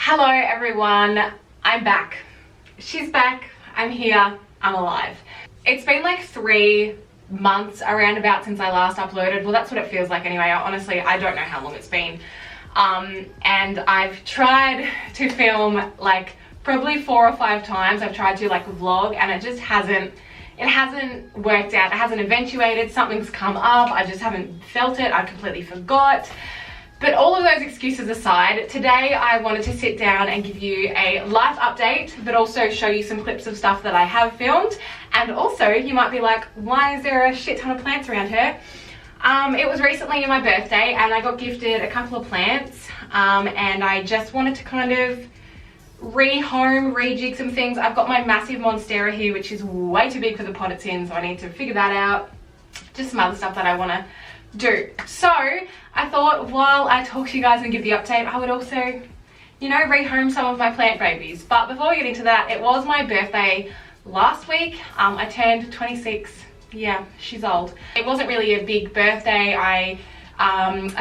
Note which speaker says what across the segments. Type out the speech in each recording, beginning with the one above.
Speaker 1: Hello everyone, I'm back. She's back, I'm here, I'm alive. It's been like 3 months around about since I last uploaded. Well, that's what it feels like anyway. Honestly, I don't know how long it's been. And I've tried to film like probably 4 or 5 times. I've tried to like vlog and it just hasn't worked out. It hasn't eventuated. Something's come up. I just haven't felt it. I completely forgot. But all of those excuses aside, today I wanted to sit down and give you a life update, but also show you some clips of stuff that I have filmed. And also, you might be like, why is there a shit ton of plants around her? It was recently my birthday and I got gifted a couple of plants, and I just wanted to kind of rejig some things. I've got my massive monstera here, which is way too big for the pot it's in, so I need to figure that out. Just some other stuff that I want to do. So I thought while I talk to you guys and give the update, I would also, you know, rehome some of my plant babies. But before we get into that, it was my birthday last week. I turned 26. Yeah, she's old. It wasn't really a big birthday. I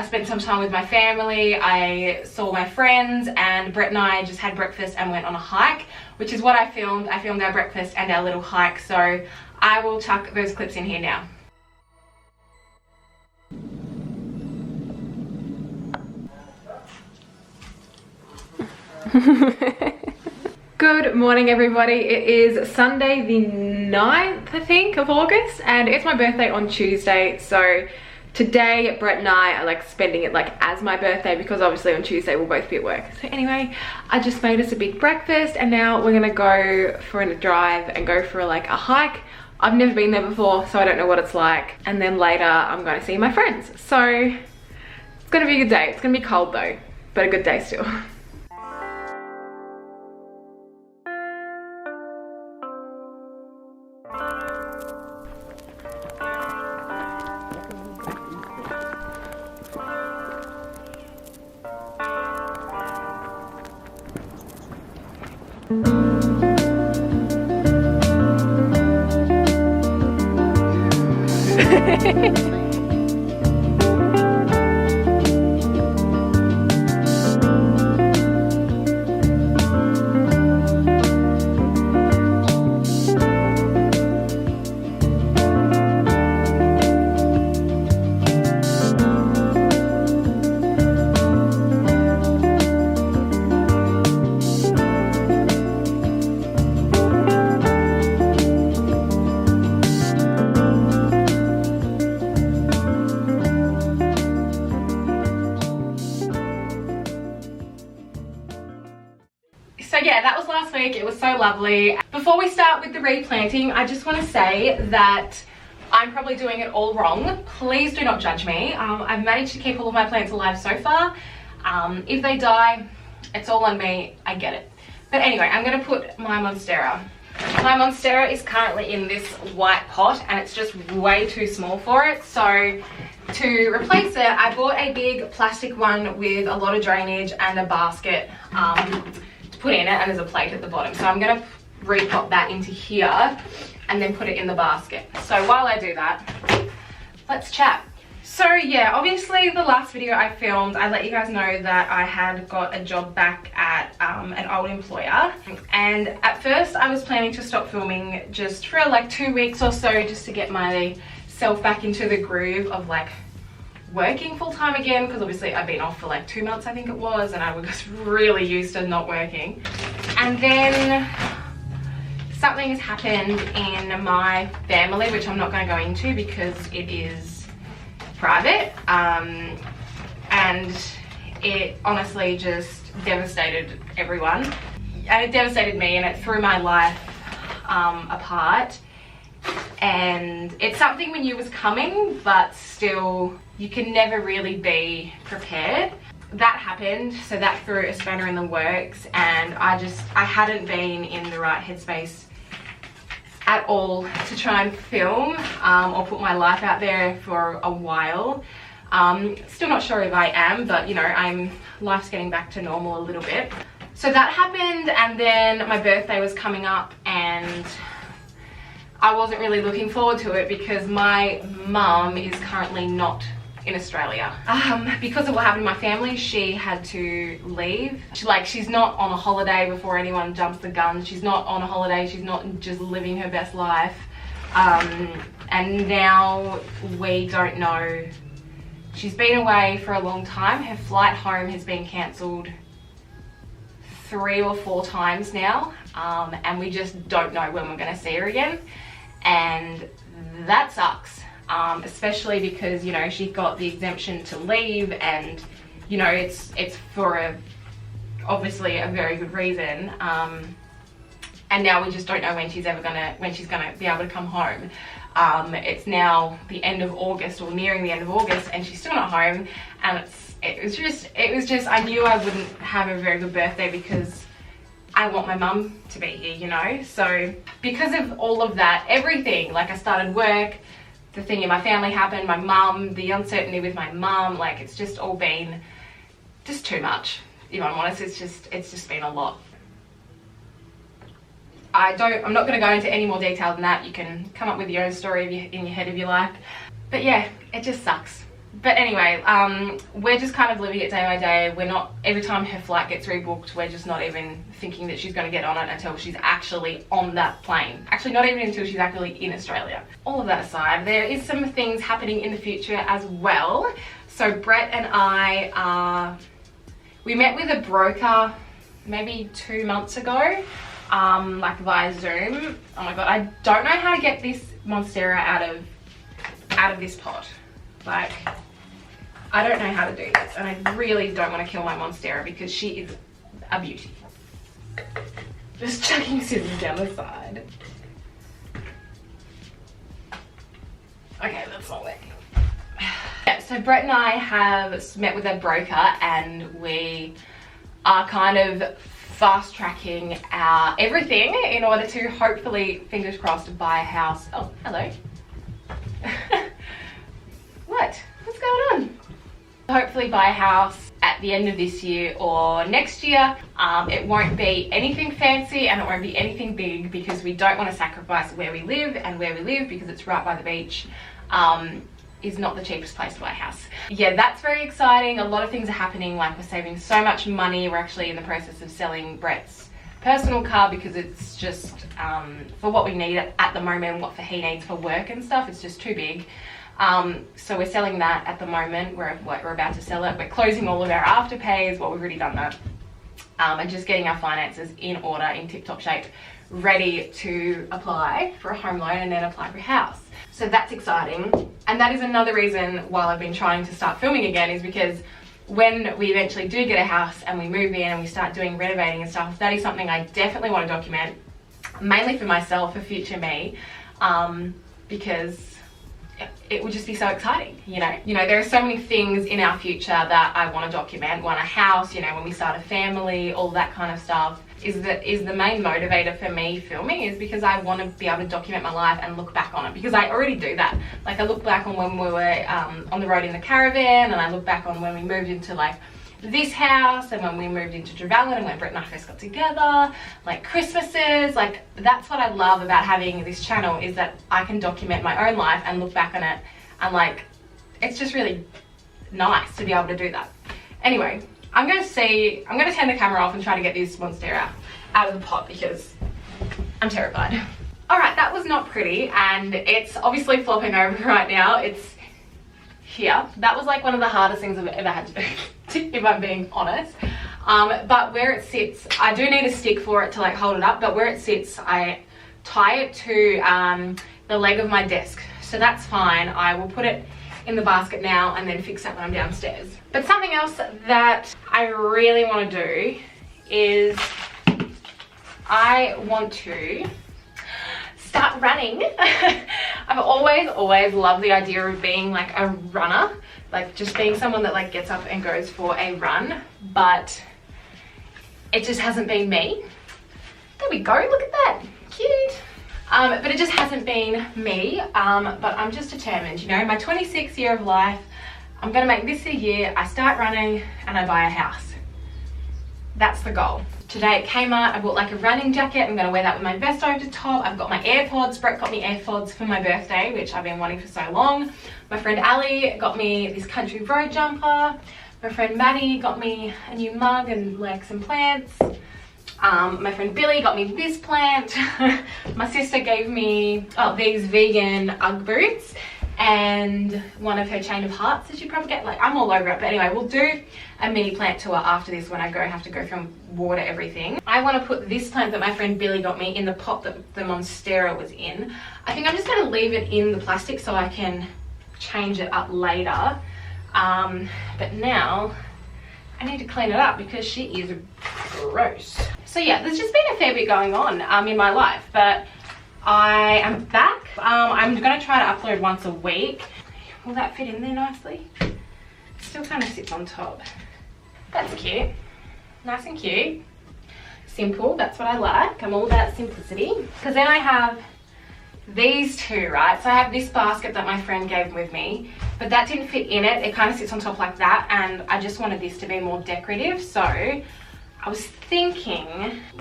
Speaker 1: spent some time with my family. I saw my friends, and Brett and I just had breakfast and went on a hike, which is what I filmed. I filmed our breakfast and our little hike, so I will chuck those clips in here now. Good morning everybody. It is Sunday the 9th I think of August, and it's my birthday on Tuesday. So today Brett and I are like spending it like as my birthday, because obviously on Tuesday we'll both be at work. So anyway, I just made us a big breakfast and now we're gonna go for a drive and go for like a hike. I've never been there before, so I don't know what it's like. And then later I'm going to see my friends. So it's gonna be a good day. It's gonna be cold though, but a good day still. So yeah, that was last week. It was so lovely. Before we start with the replanting, I just want to say that I'm probably doing it all wrong. Please do not judge me. I've managed to keep all of my plants alive so far. If they die, it's all on me. I get it. But anyway, I'm going to put my monstera. My monstera is currently in this white pot and it's just way too small for it. So to replace it, I bought a big plastic one with a lot of drainage and a basket put in it, and there's a plate at the bottom. So I'm going to repot that into here and then put it in the basket. So while I do that, let's chat. So yeah, obviously the last video I filmed, I let you guys know that I had got a job back at an old employer, and at first I was planning to stop filming just for like 2 weeks or so, just to get myself back into the groove of like working full-time again, because obviously I've been off for like 2 months I think it was, and I was really used to not working. And then something has happened in my family, which I'm not going to go into because it is private, and it honestly just devastated everyone, and it devastated me, and it threw my life apart. And it's something we knew was coming, but still you can never really be prepared. That happened, so that threw a spanner in the works, and I hadn't been in the right headspace at all to try and film or put my life out there for a while. Still not sure if I am, but you know, life's getting back to normal a little bit. So that happened, and then my birthday was coming up and I wasn't really looking forward to it because my mum is currently not in Australia. Because of what happened to my family, she had to leave. She's not on a holiday before anyone jumps the gun. She's not on a holiday. She's not just living her best life. And now we don't know. She's been away for a long time. Her flight home has been cancelled 3 or 4 times now. And we just don't know when we're gonna see her again. And that sucks. Especially because, you know, she got the exemption to leave, and, you know, it's for obviously a very good reason. And now we just don't know when she's gonna be able to come home. It's now the end of August, or nearing the end of August, and she's still not home. And it was just I knew I wouldn't have a very good birthday because I want my mum to be here, you know. So because of all of that, everything, like I started work, the thing in my family happened, my mum, the uncertainty with my mum, like it's just all been just too much. If I'm honest, it's just been a lot. I'm not going to go into any more detail than that. You can come up with your own story in your head if you like. But yeah, it just sucks. But anyway, we're just kind of living it day by day. We're not, every time her flight gets rebooked, we're just not even thinking that she's going to get on it until she's actually on that plane. Actually, not even until she's actually in Australia. All of that aside, there is some things happening in the future as well. So Brett and I, we met with a broker maybe 2 months ago, like via Zoom. Oh my God, I don't know how to get this Monstera out of this pot. Like, I don't know how to do this, and I really don't want to kill my Monstera because she is a beauty. Just chucking scissors down the side. Okay, that's not working. Yeah, so Brett and I have met with a broker, and we are kind of fast tracking our everything in order to hopefully, fingers crossed, buy a house. Oh, hello. What's going on? Hopefully buy a house at the end of this year or next year. It won't be anything fancy, and it won't be anything big because we don't want to sacrifice where we live, and where we live, because it's right by the beach, is not the cheapest place to buy a house. Yeah, that's very exciting. A lot of things are happening, like we're saving so much money. We're actually in the process of selling Brett's personal car because it's just for what we need at the moment, what he needs for work and stuff, it's just too big. So we're selling that at the moment. We're about to sell it. We're closing all of our afterpays. Well, we've already done that. And just getting our finances in order, in tip-top shape, ready to apply for a home loan and then apply for a house. So that's exciting. And that is another reason why I've been trying to start filming again, is because when we eventually do get a house and we move in and we start doing renovating and stuff, that is something I definitely want to document, mainly for myself, for future me, because it would just be so exciting, you know. There are so many things in our future that I want to document. Want a house, you know, when we start a family, all that kind of stuff is the main motivator for me filming, is because I want to be able to document my life and look back on it, because I already do that. Like, I look back on when we were on the road in the caravan, and I look back on when we moved into like this house, and when we moved into Trevelyan, and when Brett and I first got together, like Christmases. Like, that's what I love about having this channel, is that I can document my own life and look back on it, and like, it's just really nice to be able to do that. Anyway, I'm gonna turn the camera off and try to get this Monstera out of the pot because I'm terrified. All right, that was not pretty, and it's obviously flopping over right now. It's here. That was like one of the hardest things I've ever had to do, if I'm being honest. But where it sits, I do need a stick for it to like hold it up, but where it sits, I tie it to the leg of my desk. So that's fine. I will put it in the basket now and then fix it when I'm downstairs. But something else that I really want to do is I want to start running. I've always loved the idea of being like a runner, like just being someone that like gets up and goes for a run, but it just hasn't been me. There we go, look at that, cute. But it just hasn't been me, but I'm just determined, you know, my 26th year of life, I'm gonna make this a year I start running and I buy a house. That's the goal. Today at Kmart, I bought like a running jacket. I'm gonna wear that with my vest over the top. I've got my AirPods. Brett got me AirPods for my birthday, which I've been wanting for so long. My friend Ali got me this country road jumper. My friend Maddie got me a new mug and like some plants. My friend Billy got me this plant. My sister gave me these vegan Ugg boots and one of her chain of hearts that you probably get. Like, I'm all over it, but anyway, we'll do a mini plant tour after this when I have to go through and water everything. I want to put this plant that my friend Billy got me in the pot that the Monstera was in. I think I'm just going to leave it in the plastic so I can change it up later. But now I need to clean it up because she is gross. So yeah, there's just been a fair bit going on in my life, but I am back. I'm gonna try to upload once a week. Will that fit in there nicely? Still kind of sits on top. That's cute. Nice and cute. Simple, that's what I like. I'm all about simplicity. Because then I have these two, right? So I have this basket that my friend gave with me, but that didn't fit in it. It kind of sits on top like that, and I just wanted this to be more decorative. So I was thinking,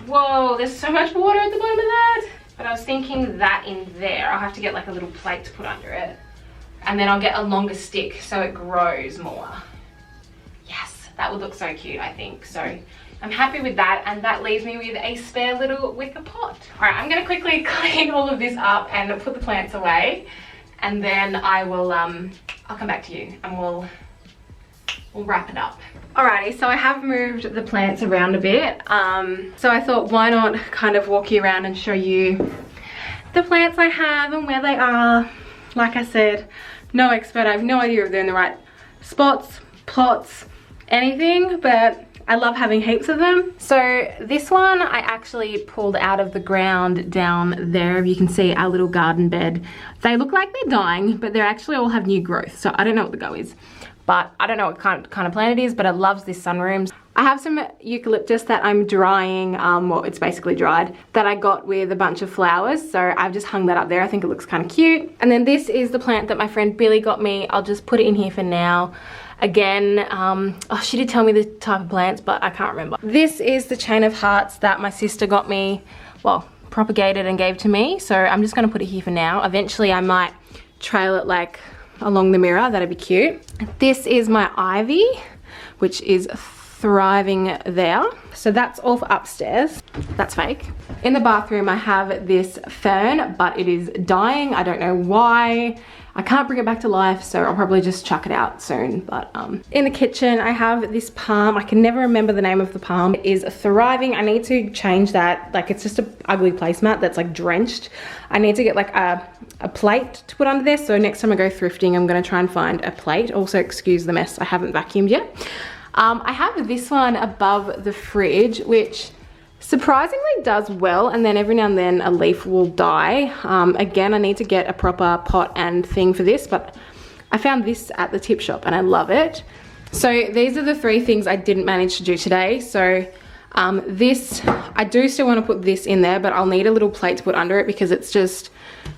Speaker 1: whoa, there's so much water at the bottom of that. But I was thinking that in there, I'll have to get like a little plate to put under it. And then I'll get a longer stick so it grows more. Yes, that would look so cute, I think. So I'm happy with that, and that leaves me with a spare little wicker pot. All right, I'm gonna quickly clean all of this up and put the plants away, and then I will, I'll come back to you and we'll wrap it up. Alrighty, so I have moved the plants around a bit. So I thought, why not kind of walk you around and show you the plants I have and where they are. Like I said, no expert. I have no idea if they're in the right spots, plots, anything, but I love having heaps of them. So this one I actually pulled out of the ground down there. You can see our little garden bed. They look like they're dying, but they actually all have new growth. So I don't know what the go is. But I don't know what kind of plant it is, but it loves this sunroom. I have some eucalyptus that I'm drying, well, it's basically dried, that I got with a bunch of flowers. So I've just hung that up there. I think it looks kind of cute. And then this is the plant that my friend Billy got me. I'll just put it in here for now. Again, oh, she did tell me the type of plants, but I can't remember. This is the chain of hearts that my sister got me, well, propagated and gave to me. So I'm just gonna put it here for now. Eventually I might trail it like along the mirror. That'd be cute. This is my ivy, which is thriving there. So that's all for upstairs. That's fake. In the bathroom I have this fern, but it is dying. I don't know why. I can't bring it back to life, so I'll probably just chuck it out soon. But in the kitchen I have this palm. I can never remember the name of the palm. It is thriving. I need to change that. Like, it's just an ugly placemat that's like drenched. I need to get like a plate to put under there. So next time I go thrifting, I'm gonna try and find a plate. Also, excuse the mess, I haven't vacuumed yet. I have this one above the fridge, which surprisingly does well, and then every now and then a leaf will die. Again, I need to get a proper pot and thing for this, but I found this at the tip shop and I love it. So these are the three things I didn't manage to do today. So this, I do still want to put this in there, but I'll need a little plate to put under it because it's just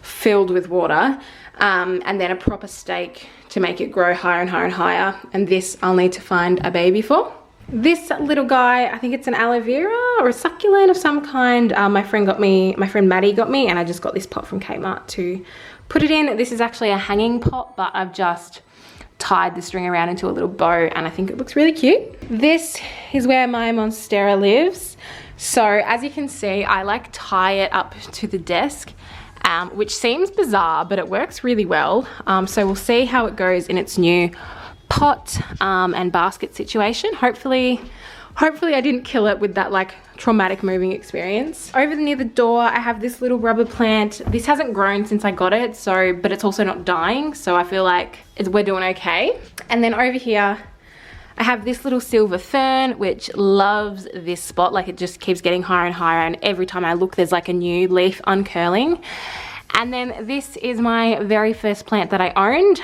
Speaker 1: filled with water. And then a proper stake to make it grow higher and higher and higher. And this I'll need to find a baby for. This little guy, I think it's an aloe vera or a succulent of some kind. My friend Maddie got me, and I just got this pot from Kmart to put it in. This is actually a hanging pot, but I've just tied the string around into a little bow, and I think it looks really cute. This is where my Monstera lives. So as you can see, I like tie it up to the desk, which seems bizarre, but it works really well. So we'll see how it goes in its new pot and basket situation. Hopefully I didn't kill it with that like traumatic moving experience. Over near the door I have this little rubber plant. This hasn't grown since I got it, but it's also not dying, so I feel like we're doing okay. And then over here I have this little silver fern, which loves this spot. Like, it just keeps getting higher and higher, and every time I look there's like a new leaf uncurling. And then this is my very first plant that I owned.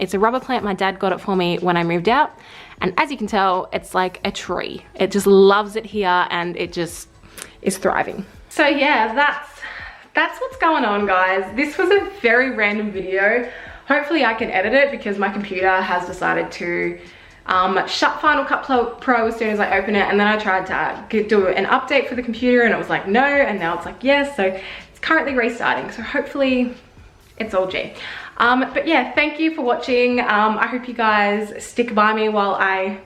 Speaker 1: It's a rubber plant. My dad got it for me when I moved out. And as you can tell, it's like a tree. It just loves it here, and it just is thriving. So yeah, that's what's going on, guys. This was a very random video. Hopefully I can edit it because my computer has decided to shut Final Cut Pro as soon as I open it, and then I tried to do an update for the computer and it was like no, and now it's like yes, so it's currently restarting, so hopefully it's all G. But yeah, thank you for watching. I hope you guys stick by me while I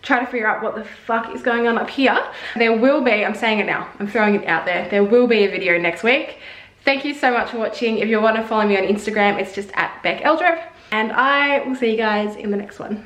Speaker 1: try to figure out what the fuck is going on up here. There will be, I'm saying it now, I'm throwing it out there will be a video next week. Thank you so much for watching. If you want to follow me on Instagram, it's just at beceldrup, and I will see you guys in the next one.